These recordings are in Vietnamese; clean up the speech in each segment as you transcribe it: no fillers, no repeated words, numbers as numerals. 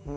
Chơi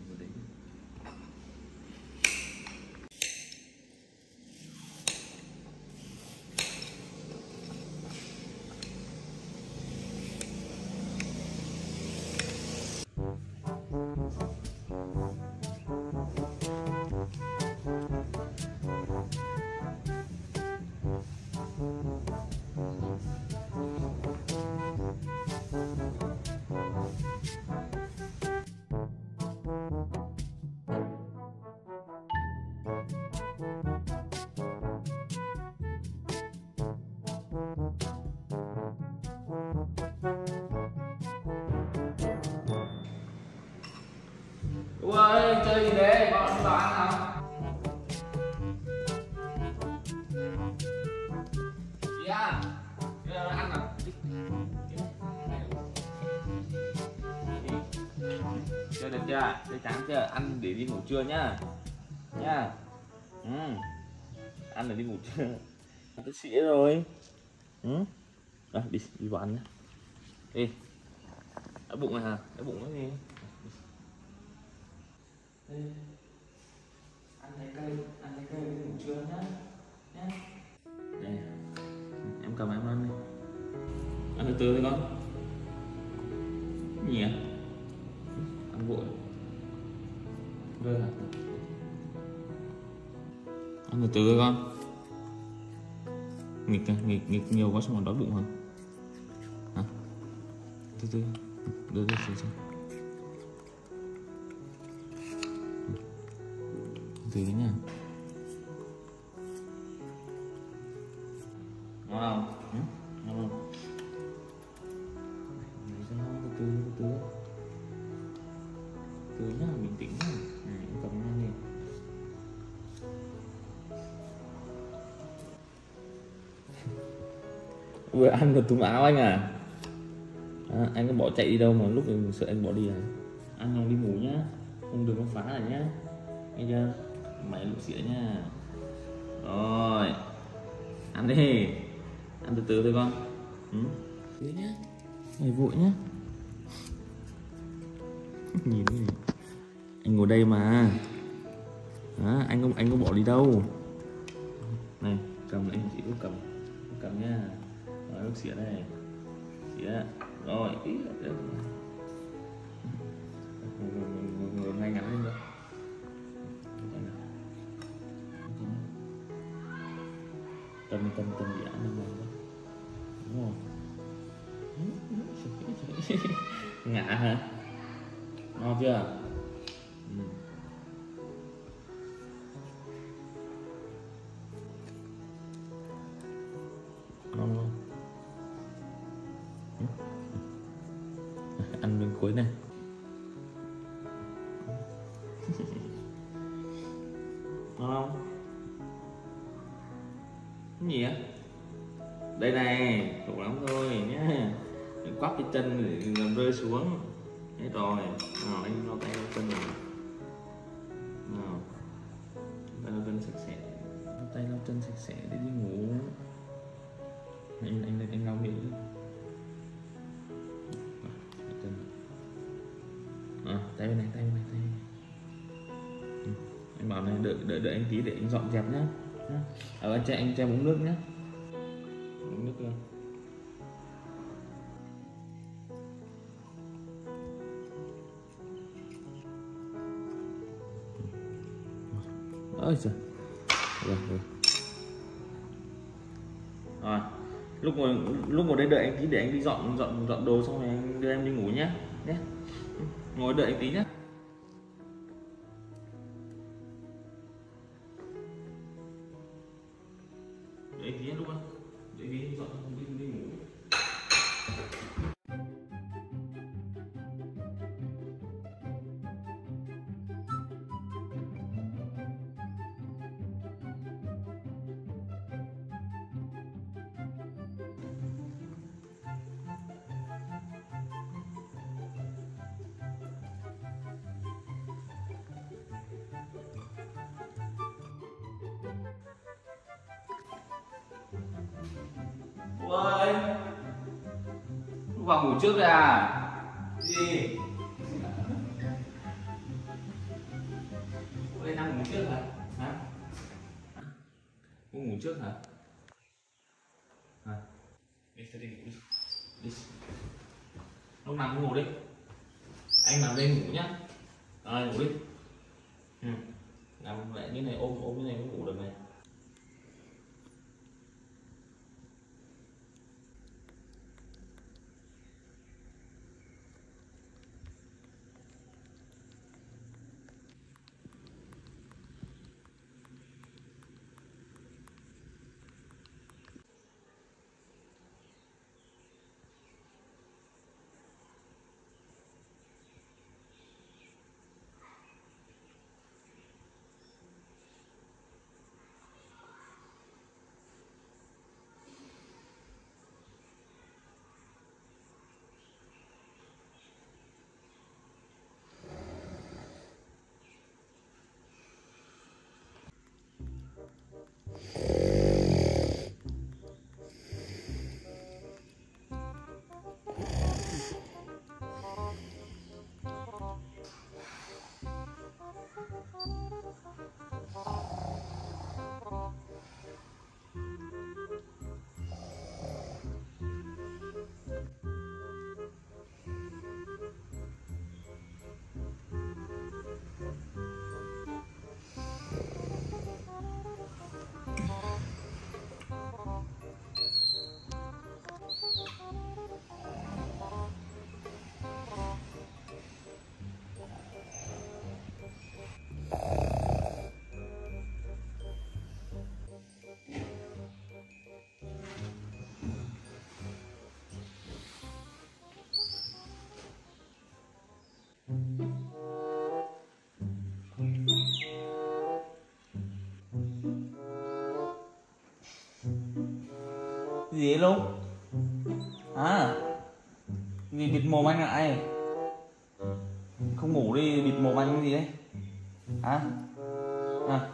vào đấy. Ui ơi, chơi gì đấy? Bọn ăn nào? Gì à? Ăn nào? Chơi được chưa? Chơi chán chưa? Ăn để đi ngủ trưa nhá. Nhá. Ăn để đi ngủ trưa. Tôi xỉa rồi. Đi vào ăn nhá. Đi. Ở bụng này hả? Ở bụng cái gì? Ăn lấy cây đi ngủ trưa nhá. Đây, em cầm em ăn đi. Ăn từ từ thôi con. Nhỉ? Ăn vội. Rơi hả? Ăn từ từ thôi con. Nghịch nhiều quá xong rồi đói bụng hả? Hả? Từ từ. Đưa xuống. Từ từ nha. Ngon không? Ngon không? Lấy cho nó từ từ nhá, bình tĩnh nhá. Này, em cầm nó đi. Vừa ăn còn túm áo anh à? Anh có bỏ chạy đi đâu mà lúc mình sợ anh bỏ đi à? Ăn xong đi ngủ nhá, không được có phá này nhá, nghe chưa? Mày lụi xỉa nha. Rồi, ăn đi, ăn từ từ thôi con. Thế nhá, mày vội nhá. Nhìn cái gì? Anh ngồi đây mà. Đó, anh có bỏ đi đâu. Này cầm, anh chỉ có cầm nha. Rồi nước xỉa đây, xỉa rồi tí nữa ngồi ngay ngắn lên rồi. Tâm gì ăn đâu đúng không? Ngã hả? Ngon chưa? Ngon không? Ăn miếng cuối này. Ngon không? Cái gì á? Đây này, khổ lắm thôi nhá. Mình quắp cái chân để làm rơi xuống. Thế rồi. Nào anh lau tay lau chân rồi. Nào. Tay lau chân sạch sẽ. Lau tay lau chân sạch sẽ để đi ngủ. Anh lau miệng đi. Chân. Tay bên này. Anh bảo này đợi anh tí để anh dọn dẹp nhá. Anh cho em uống nước nhá. Uống nước luôn. Ôi trời. Rồi. Rồi. Lúc ngồi đây đợi anh tí để anh đi dọn đồ xong rồi anh đưa em đi ngủ nhé. Ngồi đợi anh tí nhé. Đợi anh tí lúc đó. Đợi anh tí dọn đi ngủ. Ôi, vào ngủ trước rồi à? Gì? Ôi, đang ngủ trước hả? Hả? Cô ngủ trước hả? Đi, đi ngủ đi. Đi. Lúc nào cũng ngủ đi. Anh nằm đây ngủ nhá. Rồi ngủ đi. Nằm lại như này, ôm như này mới ngủ được này. Gì vậy luôn? Gì bịt mồm anh lại? Không ngủ đi, bịt mồm anh cái gì đấy?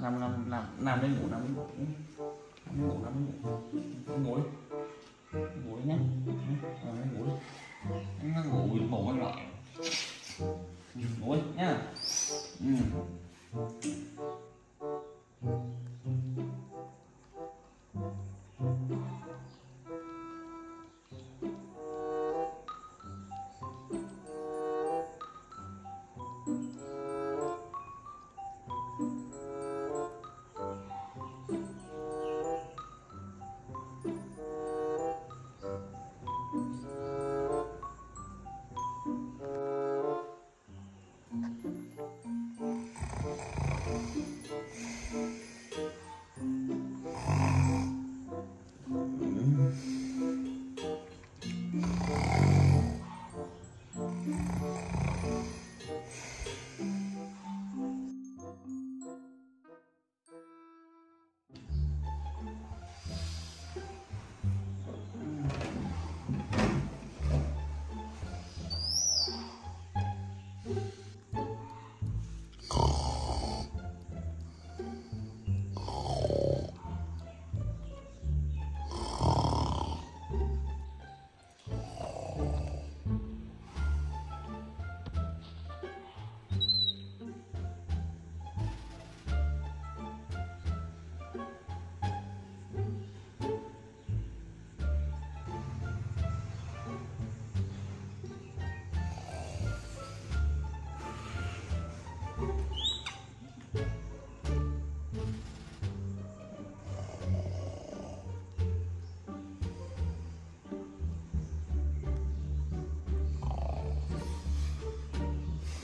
Nằm lên ngủ, nằm lên ngủ. Ngủ đi. Ngủ đi nhá. Ngủ đi. Anh ngủ bịt mồm anh lại. Ngủ đi nhá.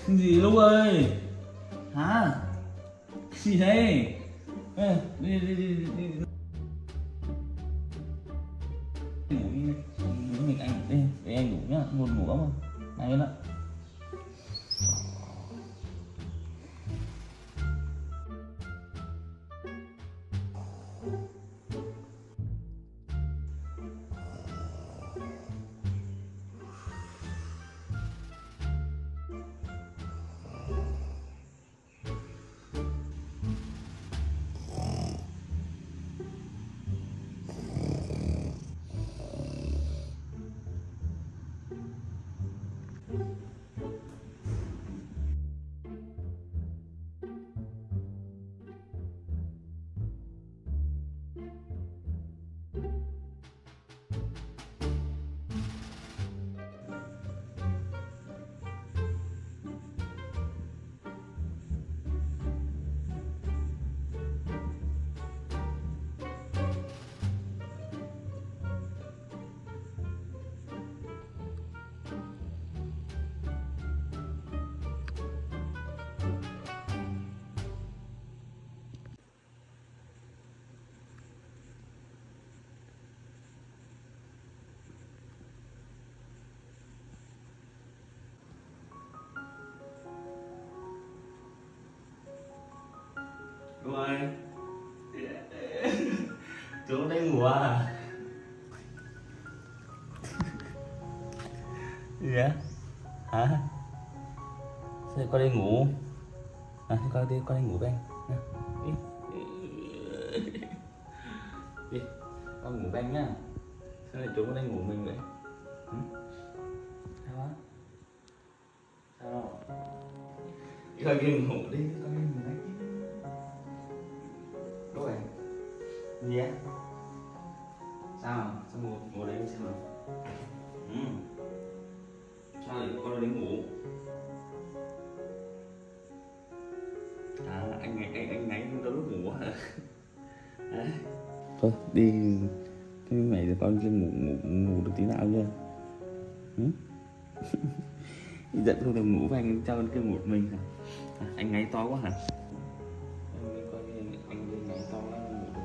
Gì Lúc ơi? Hả? Gì thế? Ê, đi. Ngủ đi. Mình anh ngủ đi. Để anh ngủ nhá. Ngủ ngủ không? Này đó. Đúng rồi. Chú đang ngủ à? Gì vậy? Hả? Sao con đi ngủ? À, con đi ngủ với anh. Đi, con ngủ với anh nhá. Sao lại chú con đang ngủ mình vậy? Sao á? Sao đâu? Con đi ngủ đi, con đi ngủ đấy. Đúng rồi. Gì á? Sao ngồi đây xem nào. Sao lại con đi ngủ? À, anh ngáy đâu lúc ngủ hả? À. Thôi đi cái mày rồi con chưa ngủ được tí nào chưa? Giận không được ngủ với anh cho con kia một mình hả? À, anh ngáy to quá hả? Anh ngáy to quá ngủ được.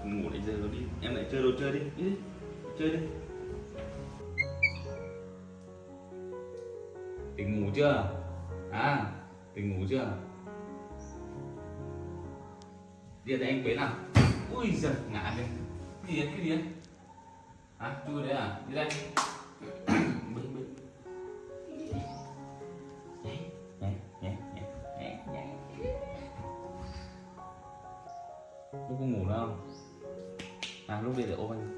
Ngủ đến giờ rồi đi, em lại chơi đồ chơi đi, chơi đi. Tỉnh ngủ chưa? À, tỉnh ngủ chưa? Đi đây anh quấy nào. Ui giời, ngã kìa. Cái gì đấy? Hả? Chui đấy à? Đi đây. Bưng. Nhảy. Lúc có ngủ đâu không? À, lúc đi để ôm anh.